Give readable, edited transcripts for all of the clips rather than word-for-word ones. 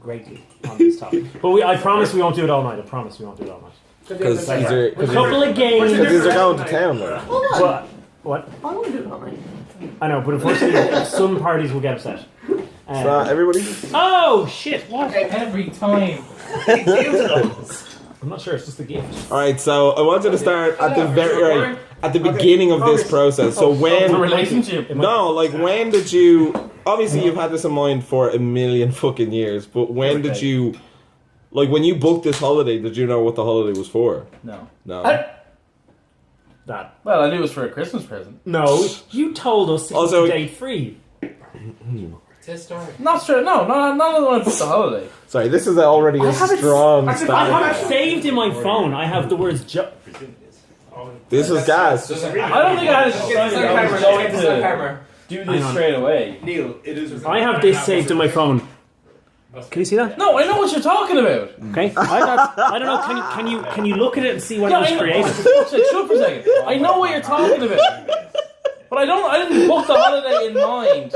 greatly on this topic. But I promise we won't do it all night. I promise we won't do it all night. Because a couple of games. Because these are going to town, though. What? I want to do it all night. I know, but unfortunately, some parties will get upset. So everybody. Oh shit! What? Every time. I'm not sure. It's just a gift. All right, so I wanted to start at the beginning of this process. So when The relationship. No, like when did you? Obviously, you've had this in mind for a million fucking years. But when did you? Like when you booked this holiday, did you know what the holiday was for? No. That. Well, I knew it was for a Christmas present. No, you told us it was Also- date free. It's his story. Not sure. No, not the one I booked the holiday. Sorry, this is already a strong I start. have it saved in my phone. I have the words This is gas. I don't think I had to do this straight away. Neil, it is. I have this saved in my phone. Can you see that? No, I know what you're talking about. Okay. I don't know. Can you look at it and see when it was created? Shut for a second. I know what you're talking about, but I didn't book the holiday in mind.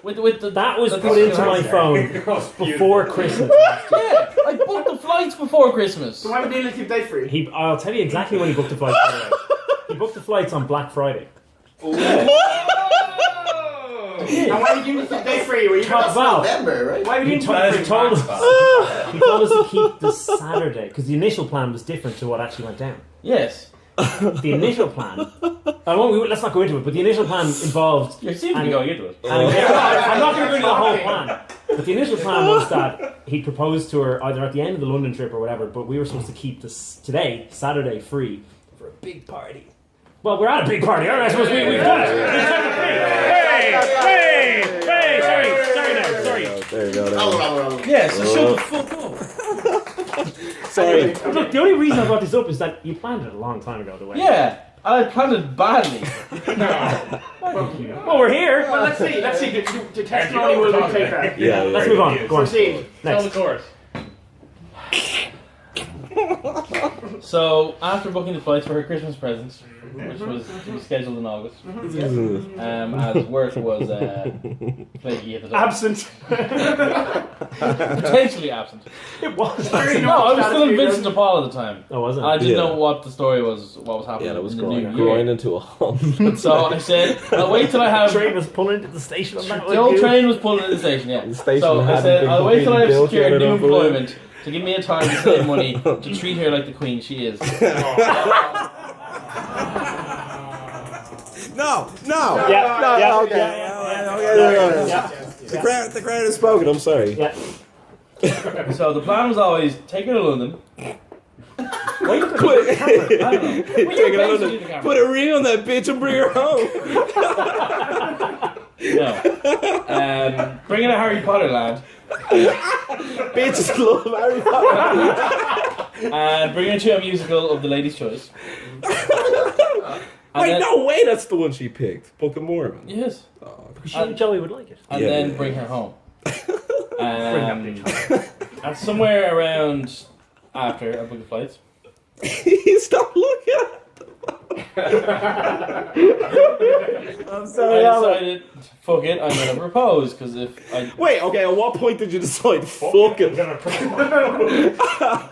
With the That was put into my phone before Christmas. Yeah, I booked the flights before Christmas. So why would Neil keep date free? I'll tell you exactly when he booked the flights. By the way. He booked the flights on Black Friday. And why would you keep date free? Were you Top valve. November, right? Why would you He told us to keep the Saturday because the initial plan was different to what actually went down. Yes. The initial plan. Let's not go into it. But the initial plan involved. You seem to be going into it. I'm not going to go into the whole plan. But the initial plan was that he proposed to her either at the end of the London trip or whatever. But we were supposed to keep this today, Saturday, free for a big party. Well, we're at a big party, aren't I? Suppose we've done it. We've done it free. Sorry. There you go. Yeah, so shut the fuck up. Sorry. Look, the only reason I brought this up is that you planned it a long time ago. The way. Yeah, I planned it badly. Well, we're here. Well, let's see. The testimony will take that. Yeah, Let's move on. Go on. Proceed. Next. Tell the course. So, after booking the flights for her Christmas presents, which was to be scheduled in August, as work was flaky at the time. Absent. Potentially absent. It was. No, I was still in Vincent de Paul at the time. Oh, wasn't I it? didn't know what the story was, what was happening Yeah, that was in the new growing year. into a halt. So I said, I'll wait till I have... The train was pulling into the station on that The old train was pulling into the station, yeah. The station So I hadn't said, been I'll wait till I have completely built secured yet, I new don't believe. employment to give me a time to save money to treat her like the queen she is. No. Yeah. Okay. The crowd has spoken. I'm sorry. Yeah. So the plan was always take her to London. Why you put the camera? I don't know. Take it basically on the camera. put a ring on that bitch and bring her home. No. Bring her to Harry Potter land Bitches love Harry Potter. and bring her to a musical of The Lady's Choice. And Wait, then- no way. That's the one she picked. Book of Mormon. Yes. Oh, She and Joey would like it. And Yeah, then yeah. bring her home. Bring that bitch. And somewhere around after I booked the flights. Stop looking at I'm sorry. I decided, fuck it, I'm gonna propose because if I Wait, okay, at what point did you decide, fuck it?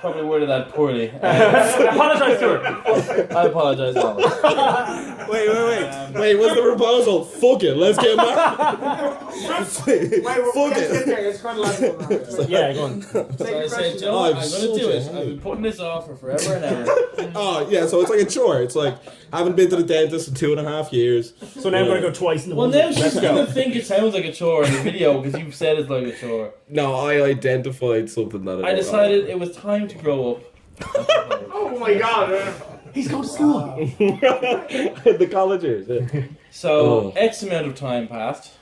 probably worded that poorly, Apologise to her. I apologize. Alan. Wait, what's the proposal? Fuck it, let's get married. Fuck it. It's chronological. Yeah, go on. So I said, Joe, Oh, I'm I'm gonna so do it. hungry. I've been putting this off for forever and ever. Oh, yeah, so it's like a chore. It's like, I haven't been to the dentist in 2.5 years. So now I'm going to go twice in the Well, month. now she's gonna think it sounds like a chore in the video because you've said it's like a chore. No, I identified something that I decided it was time to grow up. Oh my god. He's going to school. The college years, yeah. So X amount of time passed,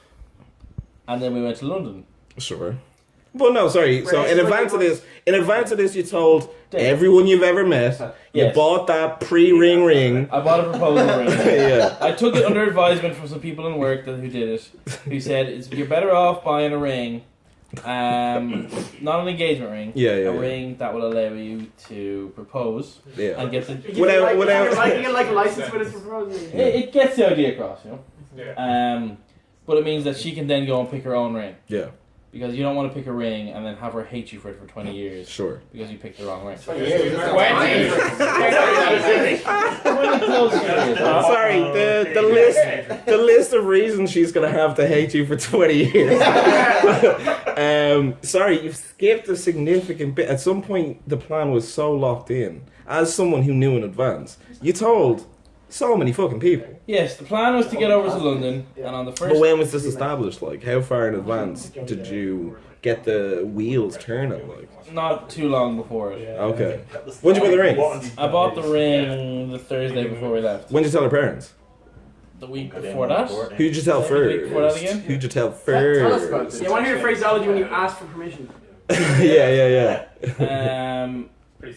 and then we went to London. Sure. Well, no, sorry. So in advance of this, you told everyone you've ever met, you Yes. bought that pre-ring ring. I bought a proposal ring. Yeah. I took it under advisement from some people in work who did it, who said you're better off buying a ring, not an engagement ring, Yeah. a ring that will allow you to propose Yeah. and get the. You get like a license for this proposal. It gets the idea across, you know. But it means that she can then go and pick her own ring. Yeah. Because you don't want to pick a ring and then have her hate you for it for 20 years. Sure. Because you picked the wrong ring. Sorry, the list of reasons she's gonna have to hate you for 20 years. Sorry, you've skipped a significant bit. At some point, the plan was so locked in. As someone who knew in advance, you told so many fucking people. Yes, the plan was to get over to London, and on the first. But when was this established? Like, how far in advance did you get the wheels turning? Like, Not too long before it. okay. When did you buy the ring? I bought the ring the Thursday before we left. When did you tell her parents? The week before that. Who'd you tell first? Before that again? Who'd you tell Tell us about first? this. You want to hear the phraseology when you ask for permission? yeah.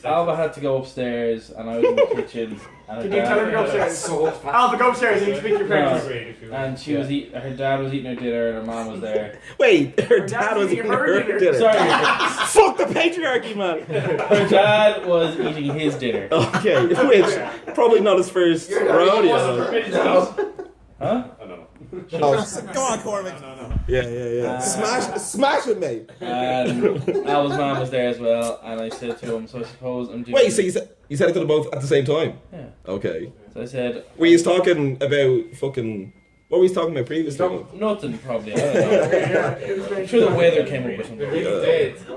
Alba had to go upstairs, and I was in the kitchen. And Can you tell her to go upstairs? Alpha, go upstairs. You need to speak to your parents. And she was her dad was eating her dinner, and her mom was there. Wait, her dad was eating her dinner. Sorry, Fuck the patriarchy, man. her dad was eating his dinner. Okay, which probably not his first rodeo. Huh? Go on, Cormac. Yeah. Smash it, mate. And Alba's mom was there as well, and I said to him, "So I suppose I'm doing." Wait, so you said it to them both at the same time? Yeah. Okay. So I said. Were you talking about fucking? What were you talking about previously? Nothing, probably. I don't know. I'm sure the weather came up or something.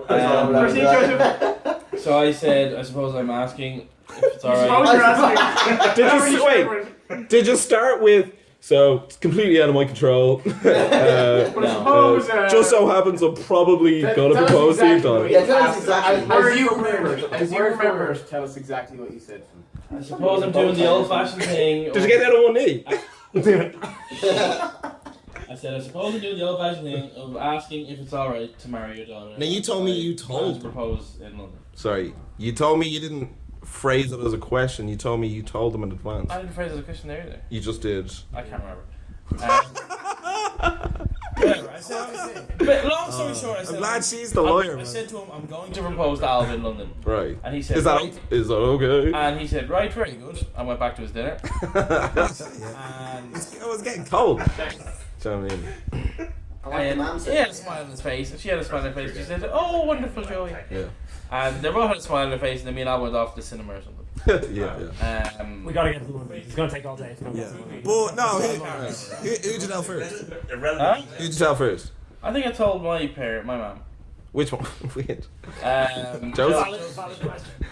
Proceed, Joseph. So I said, I suppose I'm asking if it's alright. Suppose you're asking. Did you start with? So it's completely out of my control. But suppose. Just so happens I'm probably gonna propose to you, Don. Yeah, tell us exactly. As you remember, tell us exactly what you said. I suppose I'm doing the old-fashioned thing. Did you get that on one knee? I said, I suppose I'm doing the old-fashioned thing of asking if it's alright to marry your daughter. Now you told me you told. Propose in London. Sorry, you told me you didn't phrase it as a question. You told me you told them in advance. I didn't phrase it as a question there either. You just did. I can't remember. Whatever, I said, but long story short, I said, I'm glad she's the lawyer, I man. said to him, I'm going to propose to Alva in London. Right. And he said, Is that right. okay? And he said, right, very good. I went back to his dinner. And It was getting cold. Do you know what I mean? he had a smile on his face, and she had a smile on her face. She said, "Oh, wonderful, Joey." Yeah. And they both had a smile on their face, and then me and Al went off to the cinema or something. yeah. We gotta get to the movie. It's gonna take all day. Yeah. But no, who'd you tell first? Huh? Who'd you tell first? I think I told my mum. Which one? Which? Joseph.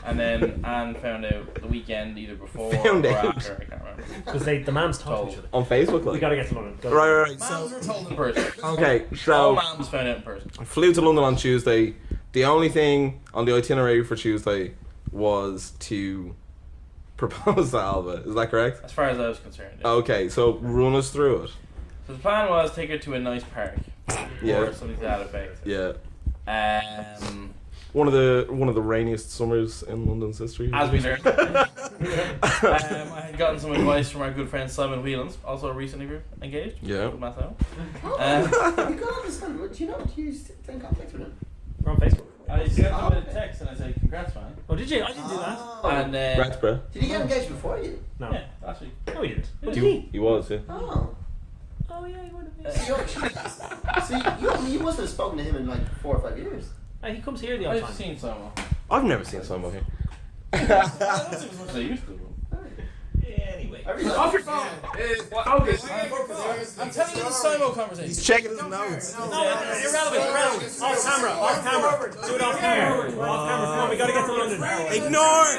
And then Anne found out the weekend, either before Found or out. after. I can't remember. Because the moms talk to each other. On Facebook, like? We gotta get to London. Go. Right. Moms were told in person. Okay, All so moms found out in person. flew to London on Tuesday. The only thing on the itinerary for Tuesday was to propose to Alva. Is that correct? As far as I was concerned. Yeah. Okay, so run us through it. So the plan was take her to a nice park. Yeah. Or something to that effect. Yeah. Um, One of the rainiest summers in London's history. As we learned. I had gotten some advice from our good friend Simon Whelans, also recently engaged. Yeah. With Massimo. You can't understand. Do you know? Do you stay in contact with him? We're on Facebook. I sent him a text and I said, "Congrats, man." Oh, did you? I didn't do that. And Congrats, bro. Did he get engaged before you? No. yeah, last week. No, we didn't. Did You, he? he was, yeah. Oh. Oh, yeah, he would have. So you must have spoken to him in like 4 or 5 years. He comes here the I've odd just time. seen Simon. I've never seen someone here. I don't think as much as I used to. Anyway. Off your phone. Focus. I'm telling you the Simon conversation. He's checking his notes. No, irrelevant. Off camera. Do it off camera. Come on, we gotta get to London. Ignore.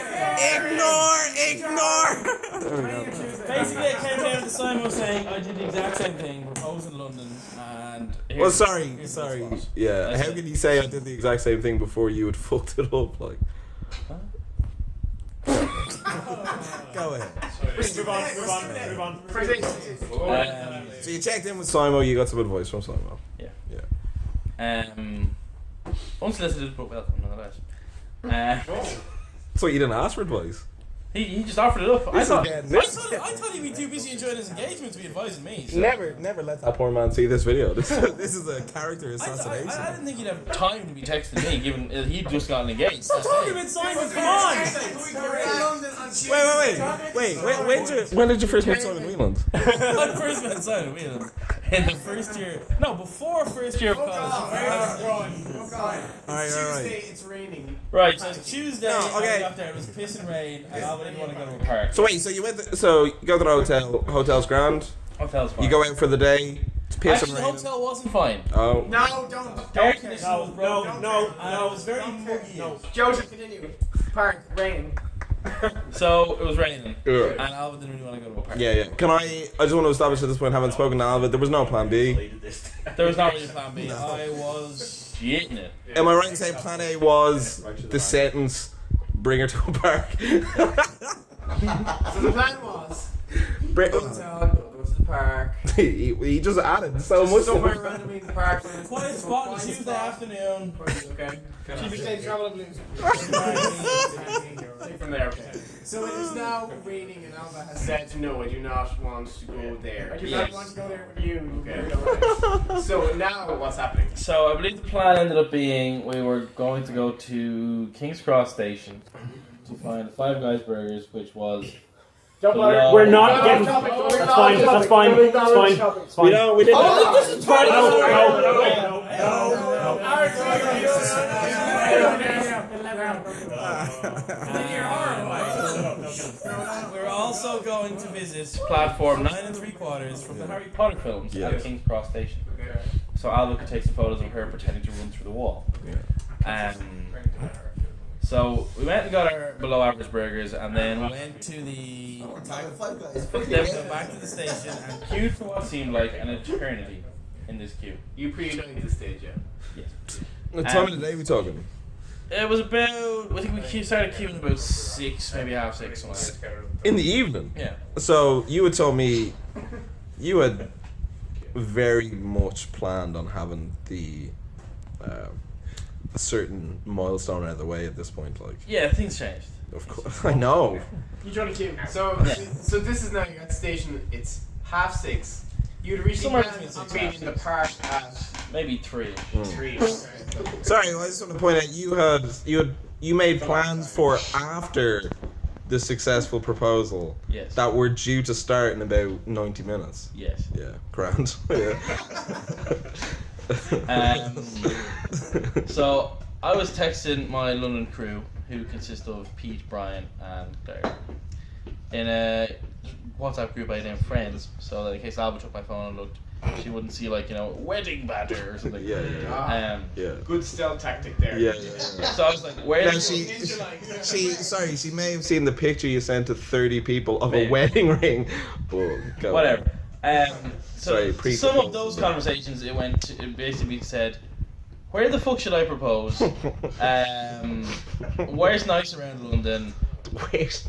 Basically, I came down to Simon saying I did the exact same thing, proposed in London, and Well, sorry. here's the spot. Yeah, how can you say I did the exact same thing before you had fucked it up? Like, go ahead. Move on. So you checked in with Simo. You got some advice from Simo. Unsolicited but welcome nonetheless. So you didn't ask for advice. He just offered it up. I thought he'd be too busy enjoying his engagement to be advising me. So. Never let that poor man see this video. This is a character I assassination. didn't think he'd have time to be texting me, given he'd just gotten engaged. Stop talking about Simon, come on! Wait. When did you first meet Simon Whelan? I first met Simon Whelan in the first year. No, before first year of college. Alright. Tuesday, it's raining. Right, so it's Tuesday. No, okay. I got there. It was pissing rain, and I didn't want to go to a park. So wait, so you go to the hotel. Hotel's grand. Hotel's fine. You go out for the day. It's pissing Actually, the raining. hotel wasn't fine. Oh. No, don't. Air conditioning was broken. And no. it was very muggy. Joseph, continue. Park, rain. So it was raining, Yeah. and Alva didn't really want to go to a park. Yeah. Can I just want to establish at this point, having spoken to Alva, there was no plan B. There was not really a plan B. I was shitting it. Am I right in saying plan A was the sentence, bring her to a park? So the plan was Bring- hotel, go to the park. he just added so much. Somewhere randomly in the park. Quiet spot on Tuesday afternoon. Okay. Keep your travel blues. Take from there, okay. So it is now raining and Alva has said no, I do not want to go there. I do not want to go there with you. Okay. So now what's happening? So I believe the plan ended up being we were going to go to King's Cross Station to find Five Guys Burgers, which was We're not getting. That's fine. That's fine. It's fine. It's fine. We didn't. It's fine. We're also going to visit platform 9 3/4 from the Harry Potter films Yeah. at King's Cross Station. So Alva could take some photos of her pretending to run through the wall. So we went and got our below average burgers and then went to the then went back to the station and queued for what seemed like an eternity in this queue. You pre-anointed the stage, yeah? Yes. What time of the day we talking? It was about, I think we started queuing about 6, maybe half 6, something like that. In the evening. Yeah. So you had told me you had very much planned on having the a certain milestone out of the way at this point, like. Yeah, things changed. Of course, I know. You joined a queue. So this is now, you're at the station, it's 6:30. You'd originally Somewhere planned between on 6 being and in the half park at Maybe 3. 3. Sorry, I just want to point out you made plans for after the successful proposal Yes. that were due to start in about 90 minutes. Yes. Yeah, grand. Yeah. So I was texting my London crew, who consist of Pete, Brian, and Derek, in a WhatsApp group I named Friends, so that in case Alva took my phone and looked, she wouldn't see wedding banter or something. Yeah. Good stealth tactic there. Yeah. So I was like, where? Now she may have seen the picture you sent to 30 people of a wedding ring. But go Whatever. So Sorry, some of those conversations, it basically said, where the fuck should I propose? Where's nice around London?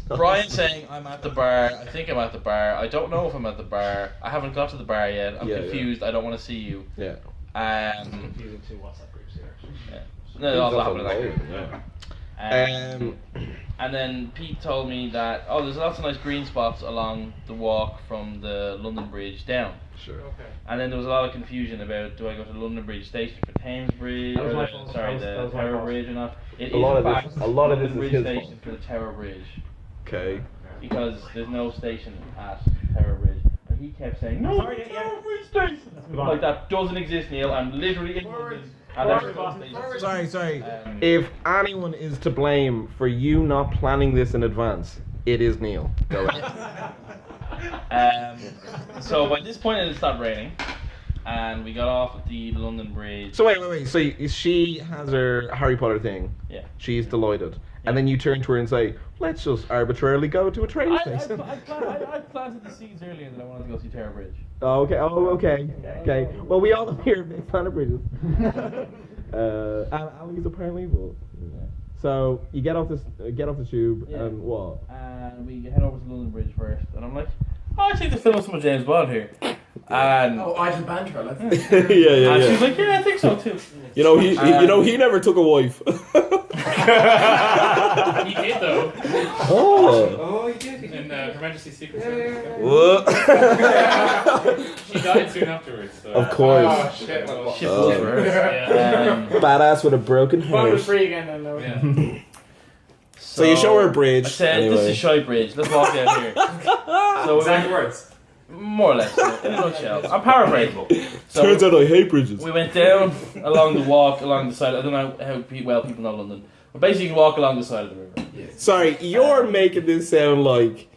Brian saying, I'm at the bar. I think I'm at the bar. I don't know if I'm at the bar. I haven't got to the bar yet. I'm confused. I don't want to see you. Yeah. Confusing 2 WhatsApp groups here, actually. Yeah. No, all happened in that group. Yeah. And then Pete told me that, there's lots of nice green spots along the walk from the London Bridge down. Sure. Okay. And then there was a lot of confusion about, do I go to London Bridge Station for Thames Bridge, That was or my fault. sorry, That the was my Tower fault. Bridge or not? It A is lot in of fact this- a lot of London this is Bridge his Station for the Tower Bridge, Okay. because there's no station at Tower Bridge. And he kept saying, no, Sorry, the yeah. Tower Bridge Station! move on. Like, that doesn't exist, Neil. I'm literally in London. And there's no station. Sorry. If anyone is to blame for you not planning this in advance, it is Neil. Go ahead. So by this point it had stopped raining, and we got off at the London Bridge. So wait. So she has her Harry Potter thing. Yeah. She's delighted. And then you turn to her and say, let's just arbitrarily go to a train I station. planted the seeds earlier that I wanted to go see Tower Bridge. Okay. Well, we all here are big fan of bridges. And Ali's apparently, but... So, you get off the tube, Yeah. and what? And we head over to London Bridge first, and I'm like, I think they're filming some of James Bond here. And Idle banter, let's yeah. she's like, yeah, I think so too. You know, he never took a wife. He did though. Oh. Oh, he did. In Her Majesty's Secret Service. What? She died soon afterwards. So. Of course. Oh, shit. Shit was for her. Yeah. Badass with a broken Phone heart. was free again then, though. Yeah. So you show her a bridge. I said, anyway. this is Shy Bridge. Let's walk down here. So Exact words. More or less, in a nutshell. I'm paraphrasing. So Turns out I hate bridges. we went down along the walk along the side. I don't know how well people know London, but basically you can walk along the side of the river. Sorry, you're making this sound like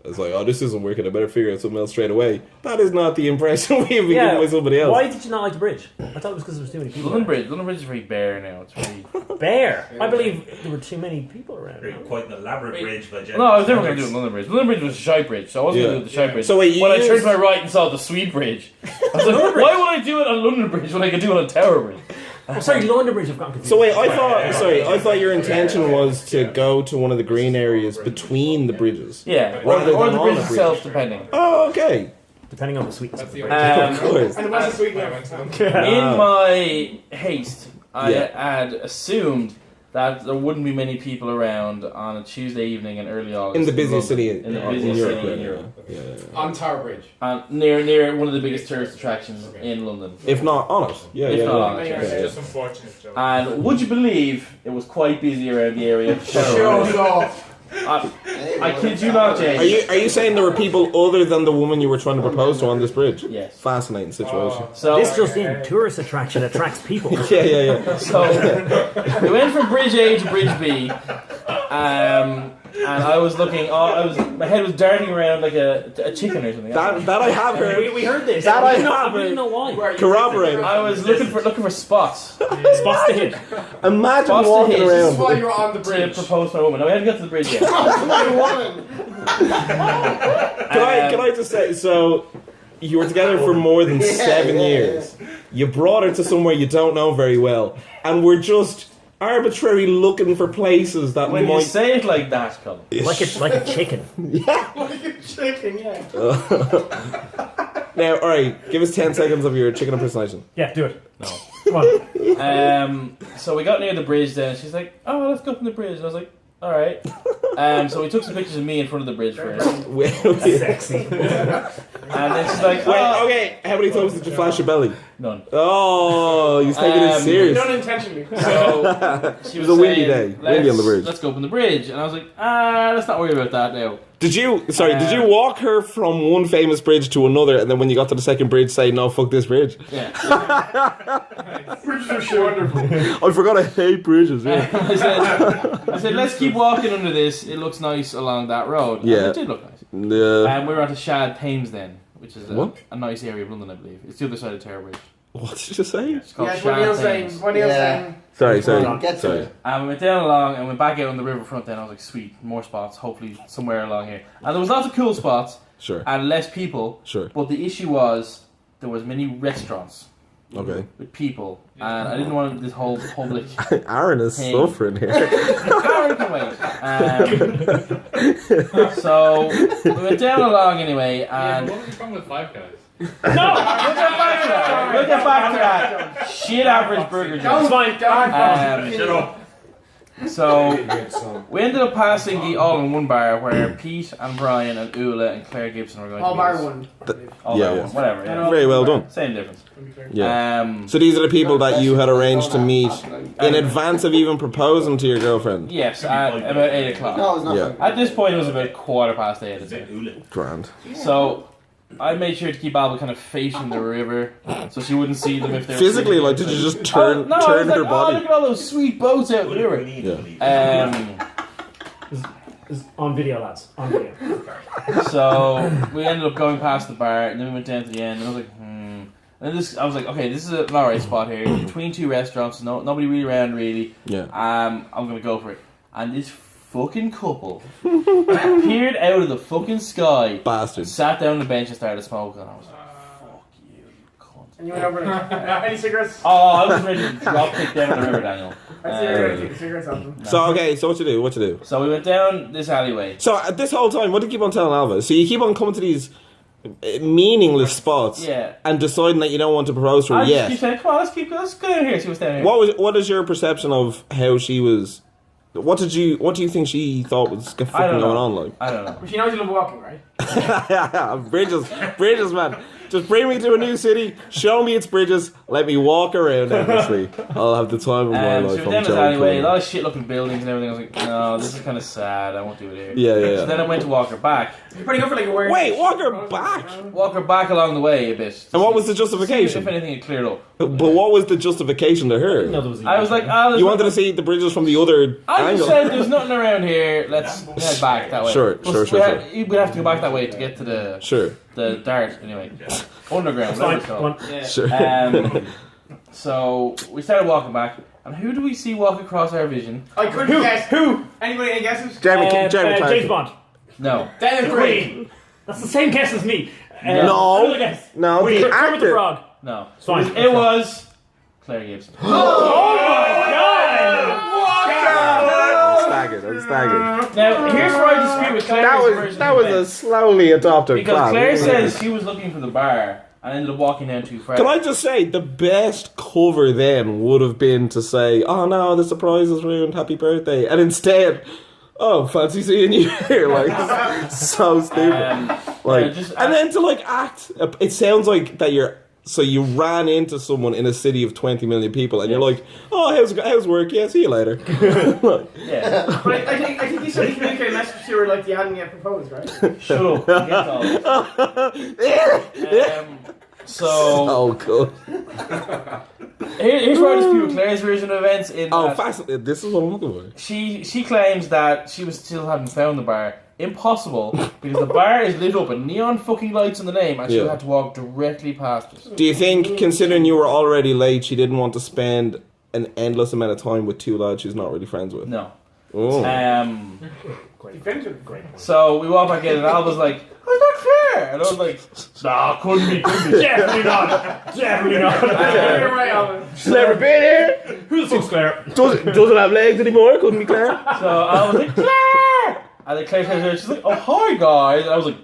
it's like, oh, this isn't working. I better figure out something else straight away. That is not the impression we've been given by somebody else. Why did you not like the bridge? I thought it was because there was too many people. London Bridge is very bare now. It's very Bare. I believe there were too many people around. Quite an elaborate bridge by Jen. No, I was never going to do London Bridge. London Bridge was a shite bridge, so I wasn't going to do the shite bridge. So wait, you when I turned used- to my right and saw the sweet bridge, I was like, why would I do it on London Bridge when I could do it on Tower Bridge? Oh, sorry, London Bridge. I've gotten confused. So wait, I thought your intention was to go to one of the green areas between the bridges. Yeah, Rather or than the on bridge the bridge. itself, depending. Oh, okay. Depending on the sweetness. That's the Of course. And it was a sweet way I went to. In my haste, I Yeah. had assumed that there wouldn't be many people around on a Tuesday evening in early August. In the busiest London. city In the in busiest Europe. city in yeah, Europe. yeah. On Tower Bridge. Near one of the biggest tourist attractions in London. If not on it. Yeah, If yeah. not yeah. on it, Yeah, It's yeah. just unfortunate, Joe. And would you believe it was quite busy around the area? Shows off. I kid you not, James. Are you saying there were people other than the woman you were trying to propose to on this bridge? Yes. Fascinating situation. So This just in, tourist attraction attracts people. Yeah, yeah, yeah. So we went from Bridge A to Bridge B, and I was looking. My head was darting around like a chicken or something. That I have heard. We heard this. That I we have didn't heard. know why. Corroborate. I was looking for spots Spots to hit. Imagine Spots to walking hit. This is around. why you're on the to bridge. propose to a woman. Now, we hadn't got to the bridge yet. Can I just say, so you were together for more than 7 years. You brought her to somewhere you don't know very well, and we're just arbitrarily looking for places that When you might. say it like that, Colin. Like a chicken. Chicken, yeah. Now, all right, give us 10 seconds of your chicken impersonation. Yeah, do it. No. Come on. So we got near the bridge then, and she's like, "Oh, let's go up on the bridge." And I was like, "All right." So we took some pictures of me in front of the bridge first, Wait, Sexy. and then she's like, "Oh, okay, how many times did you flash your belly? none." Oh, he's taking it serious. Not intentionally. So she was was a windy saying, day. Windy on the bridge. Let's go up on the bridge, and I was like, let's not worry about that now. Did you walk her from one famous bridge to another, and then when you got to the second bridge, say, no, fuck this bridge? Yeah. Bridges are so wonderful. I forgot I hate bridges, yeah. I said, let's keep walking under this. It looks nice along that road. And Yeah. it did look nice. Yeah. And we were at the Shad Thames then, which is What? a nice area of London, I believe. It's the other side of Tower Bridge. What did you say? It's called Yeah, it's what Shad Neil's saying. Thames. What Neil's Yeah. saying. Sorry. Get to Sorry. it. And we went down along and went back out on the riverfront then. I was like, sweet, more spots, hopefully somewhere along here. And there was lots of cool spots Sure. and less people. Sure. But the issue was there was many restaurants Okay. with people. And I didn't want this whole public... Aaron is Hey. suffering here. Aaron can wait. So we went down along anyway and... What was wrong with Five Guys? No! We'll get back to that. We'll get back to that. Shit average burger It's joint. fine. Shut up. So we ended up passing the all-in-one bar where Pete and Brian and Ula and Claire Gibson were going All to bar meet us. one. All Yeah, bar yeah. one. Whatever. Yeah. Very well done. Same difference. Yeah. So these are the people that you had arranged to meet in advance of even proposing to your girlfriend. Yes, at about 8 o'clock. No, it's not. Yeah. fun. At this point, it was about 8:15 at the time. Grand. So I made sure to keep Alba kind of facing the river, so she wouldn't see them if they were Physically, sitting like, did you outside. just turn I was her like, body? Oh, look at all those sweet boats out in the river. Yeah. It's on video, lads. On video. So we ended up going past the bar, and then we went down to the end, and I was like, And I was like, okay, this is an alright spot here, between two restaurants, nobody really around really. Yeah. I'm gonna go for it. And this fucking couple appeared out of the fucking sky, Bastard. sat down on the bench and started smoking, and I was like, fuck you, you cunt. And you went over there. Any cigarettes? Oh, I was ready to drop kick down the river, Daniel. I see you're going to take the cigarettes off them. So, okay, so what you do? What you do? So we went down this alleyway. So, this whole time, what do you keep on telling Alva? So, you keep on coming to these meaningless spots Yeah. and deciding that you don't want to propose to her I just yet. keep saying, come on, let's go down here, see what's down here. What is your perception of how she was? What do you think she thought was fucking I don't know. going on like? I don't know. But she knows you love walking, right? Bridges, man. Just bring me to a new city, show me its bridges, let me walk around endlessly. I'll have the time of my life. So we I'm did it anyway. A joking. lot of shit looking buildings and everything. I was like, no, this is kind of sad. I won't do it here. Yeah. So then I went to walk her back. You're pretty good for like a word. Wait, walk her back? Walk her back along the way a bit. And what was the See if justification? anything had cleared up. But what was the justification to her? No, there was a- I was like, You wanted to see the bridges from the other I just angle. said there's nothing around here. Let's head back that way. Sure. We'd have to go back that way to get to the Sure. dart anyway. Underground, whatever it's Come called. on. Sure. So we started walking back, and who do we see walk across our vision? I couldn't guess. Who? Anybody any guesses? Jeremy James Clarkson. Bond. No. Dennis Quaid. That's the same guess as me. No. Another guess. No, Wait, the Kermit the actor. Frog. No. Fine. It was Claire Gibson. Oh my I'm staggered. Now, here's where I dispute with Claire's version That of was a events. slowly adopted Because plan. Claire says she was looking for the bar and ended up walking down too far. Can I just say, the best cover then would have been to say, oh no, the surprise is ruined, happy birthday. And instead, oh, fancy seeing you here. Like, so stupid. Like, yeah, just and then to like act, it sounds like that you're, so you ran into someone in a city of 20 million people and you're like, oh, how's work? Yeah, see you later. Like, Yeah. But I think you said he communicated a message to her like you hadn't yet proposed, right? Shut up. Get all this. So, oh, good. here's where I dispute with Claire's version of events. In Oh, that fascinating. This is what I'm looking for. she claims that she was still hadn't found the bar. Impossible, because the bar is lit up with neon fucking lights in the name, and she Yeah. had to walk directly past us. Do you think, considering you were already late, she didn't want to spend an endless amount of time with two lads she's not really friends with? No. Oh. You finished it. Great. So we walk back in, and Al was like, "Oh, that's Claire," and I was like, "Nah, couldn't be." Definitely not. Definitely not. You're right, Alan. She's never been here. Who the fuck's Claire? Doesn't have legs anymore. Couldn't be Claire. So I was like, "Claire," and then Claire turns around, she's like, "Oh, hi guys," and I was like,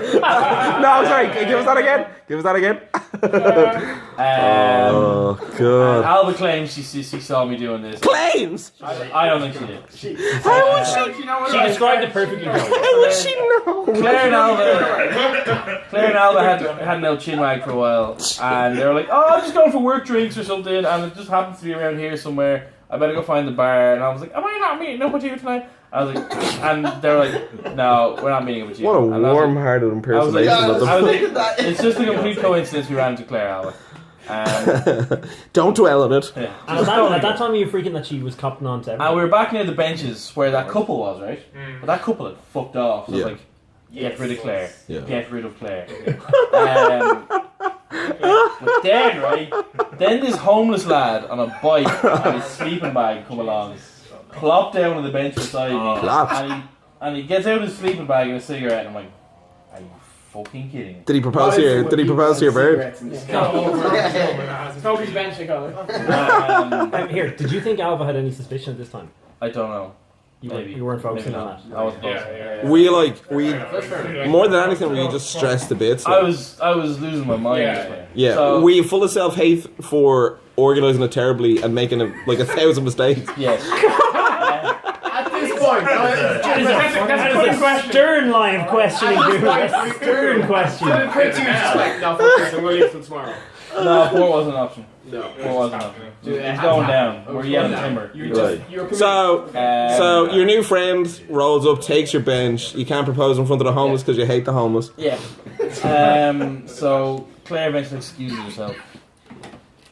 No, sorry. Give us that again. Oh god. Alba claims she saw me doing this. Claims. I don't think she did. How would she? You know what? She described it perfectly. How would she know? Claire and Alba had an old chin wag for a while, and they were like, "Oh, I'm just going for work drinks or something," and it just happens to be around here somewhere. I better go find the bar. And I was like, "Am I not meeting up with you tonight?" I was like, and they were like, "No, we're not meeting up with you." What a And I was like- warm-hearted impersonation I of was like, that. it's just a complete coincidence we ran into Claire Alba. the. Don't dwell on it. Yeah. And at that time, you were freaking that she was copping on to And everyone. we were back near the benches where that couple was, right? But that couple had fucked off. So Yeah. I was like, get rid of Claire. Yeah. Get rid of Claire. But then, right? Then this homeless lad on a bike and his sleeping bag come along, plop down on the bench beside me, Plop. and he gets out his sleeping bag and a cigarette, and I'm like, are you fucking kidding me? Did he propose to your? Did he propose to your bird? Toby's bench, they call it. Here, did you think Alva had any suspicion at this time? I don't know. You weren't focusing Maybe on not. that. I wasn't focusing. We more than anything, we just stressed a bit. I was losing my mind. Yeah, So, were you full of self-hate for organising it terribly and making like 1,000 mistakes? yes. At this point, that's a quick question. Stern line of questioning, dude. That's Stern question. So the quick two just like, no, fuck this, I'm going to leave till tomorrow. No, port wasn't an option. No. Port wasn't an option. Dude, it It's had going to down. happen. We're It was yelling going down. timber. You're So your new friend rolls up, takes your bench. You can't propose in front of the homeless because you hate the homeless. Yeah. So Claire eventually excuses herself.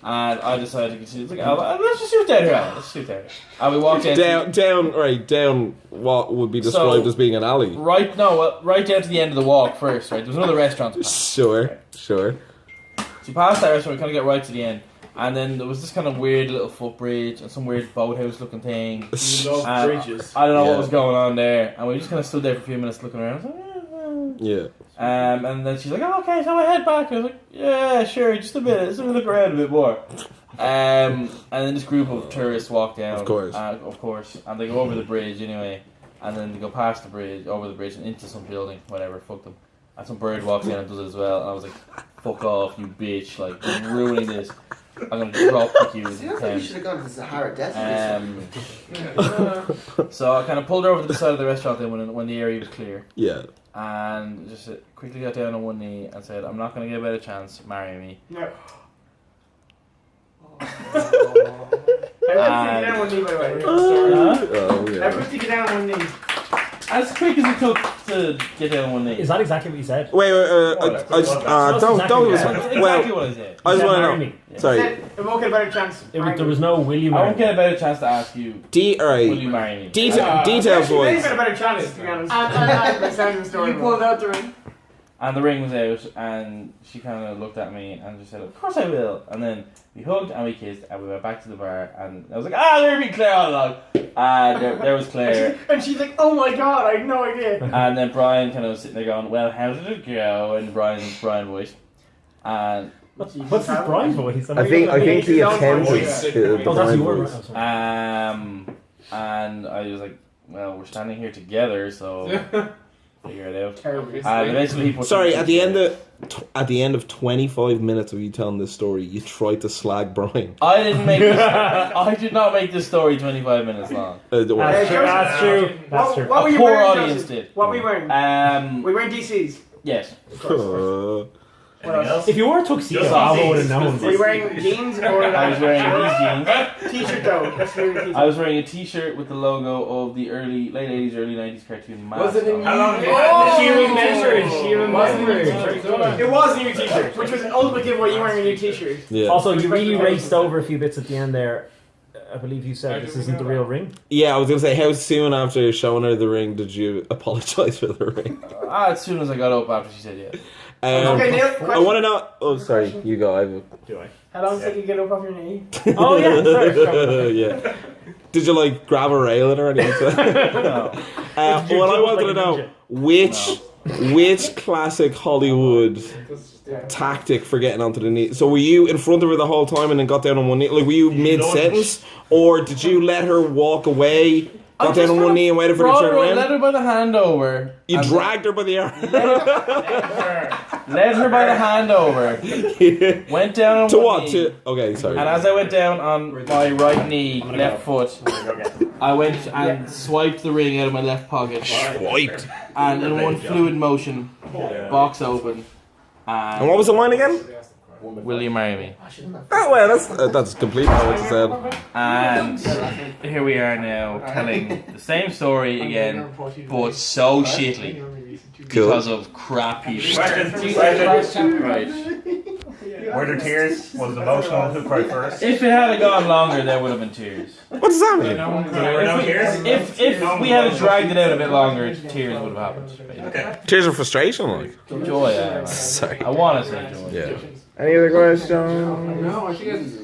And I decided to continue. It's like, let's just shoot down here, Alan. Let's shoot down here. And we walked Down what would be described So- as being an alley. right down to the end of the walk first, right? There was another restaurant to pass. Sure. So you passed that restaurant, we kind of get right to the end. And then there was this kind of weird little footbridge and some weird boathouse looking thing. And bridges. I don't know Yeah. what was going on there. And we just kind of stood there for a few minutes looking around. I was like, Yeah. and then she's like, "Oh, okay, so I head back." And I was like, "Yeah, sure, just a minute. Let's look around a bit more." And then this group of tourists walk down. Of course. And they go over the bridge anyway. And then they go past the bridge, over the bridge, and into some building, whatever, fuck them. And some bird walks in and does it as well. And I was like, "Fuck off, you bitch, like, you're ruining this. I'm gonna drop kick you See, I in think you 10." should have gone to the Sahara Desert. So I kind of pulled her over to the side of the restaurant then when the area was clear. Yeah. and just quickly got down on one knee and said, "I'm not going to give it a chance. Marry me." No. How quick did you get down on one knee, by the way? How quick did you get down on one knee? As quick as it took to get down on one knee. Is that exactly what you said? Wait, don't exactly That's well, exactly what I said. I just You said want marry to know. me. Sorry, It won't get a better chance. There was no will you I marry won't me? get a better chance to ask you, all will you right. marry me? Details, Actually, maybe boys. get a better chance, to be honest. By sounding the story. You pulled out the ring. And the ring was out, and she kind of looked at me and just said, "Of course I will." And then we hugged and we kissed, and we went back to the bar, and I was like, "There'd be Claire all along." And there was Claire. And she's like, "Oh my god, I had no idea." And then Brian kind of was sitting there going, "Well, how did it go?" And Brian voice. And What's his Brian voice? I think he attempted to. Oh, that's yours. and I was like, "Well, we're standing here together, so figure it out." Terrible. And eventually he put Sorry, some- at the end of 25 minutes of you telling this story, you tried to slag Brian. I didn't make this, I did not make this story 25 minutes long. That's true. That's true. That's true. What were you Poor wearing, audience Joseph? did. What were you wearing? We wearing DCs. Yes. Anything else? If you wore a tuxedo, Just I would have known. Were you wearing jeans or I was wearing these jeans. t-shirt though? That's really t-shirt. I was wearing a t-shirt with the logo of the late 80s, early 90s cartoon Mask. Was it in How long did you Oh! have She this? remembered. She remembered. It was a new t-shirt, which was an ultimate giveaway. You wearing a new t-shirt. Yeah. Also, you really raced over a few bits at the end there. I believe you said this isn't the real ring. Yeah, I was going to say, how soon after showing her the ring did you apologise for the ring? As soon as I got up after she said yeah. Okay, Neil. I Question. want to know... Oh, sorry, you go. Do I? How long did it take you to get up off your knee? Oh yeah. Sorry. Yeah. Did you, like, grab a railing or anything? No. Did you Well, I do it wanted like to a know, ninja? which classic Hollywood tactic for getting onto the knee? So were you in front of her the whole time and then got down on one knee? Like, were you mid-sentence? Or did you let her walk away, got down on one knee and waited for her to turn Led around? her by the hand over. You and dragged her by the arm. Led her by the hand over. Went down on To one what? knee. To... Okay, sorry. And as I went down on my right knee, left foot, I went and swiped the ring out of my left pocket. Swiped. And in one fluid motion, box open. And what was the line again? Will you marry me? Oh, well, that's completely what you said. And here we are now telling the same story again, but so shittily Cool. because of crappy shit. Question. Right. Were there tears? Was it emotional? Who cried first? If it had gone longer, there would have been tears. What does that mean? So there were no tears? If we had dragged it out a bit longer, tears would have happened. Okay. Tears of frustration, like. Joy, Sorry. I want to say joy. Yeah. Any other questions? No, I think it's